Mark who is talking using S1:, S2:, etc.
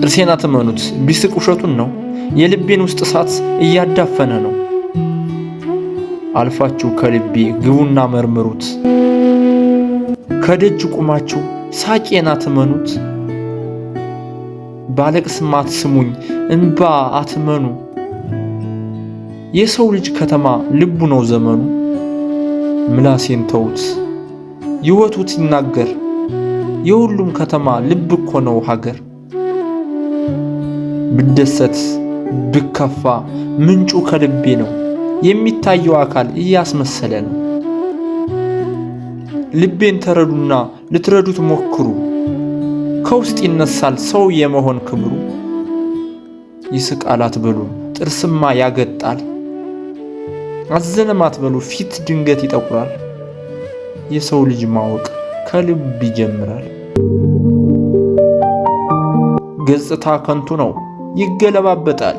S1: ጥርሴን አትመኑት ቢስቅ ውሸቱን ነው። የልቤን ውስጥ እሳት እያዳፈነ ነው። አልፋችሁ ከልቤ ግቡና መርምሩት። ከደጅ ቁማችሁ ሳቄን አትመኑት። ባለቅስም አትስሙኝ እንባ አትመኑ። የሰው ልጅ ከተማ ልቡ ነው ዘመኑ። ምላሴን ተውት ይወቱት ይናገር። የሁሉም ከተማ ልብ እኮ ነው ሀገር። ብደሰት ብከፋ ምንጩ ከልቤ ነው። የሚታየው አካል እያስመሰለ ነው። ልቤን ተረዱና ልትረዱት ሞክሩ። ከውስጥ ይነሳል ሰው የመሆን ክብሩ። ይስቃል አትበሉ ጥርስማ ያገጣል። አዘነም አትበሉ ፊት ድንገት ይጠቁራል። የሰው ልጅ ማወቅ ከልብ ይጀምራል። ገጽታ ከንቱ ነው ይገለባበጣል።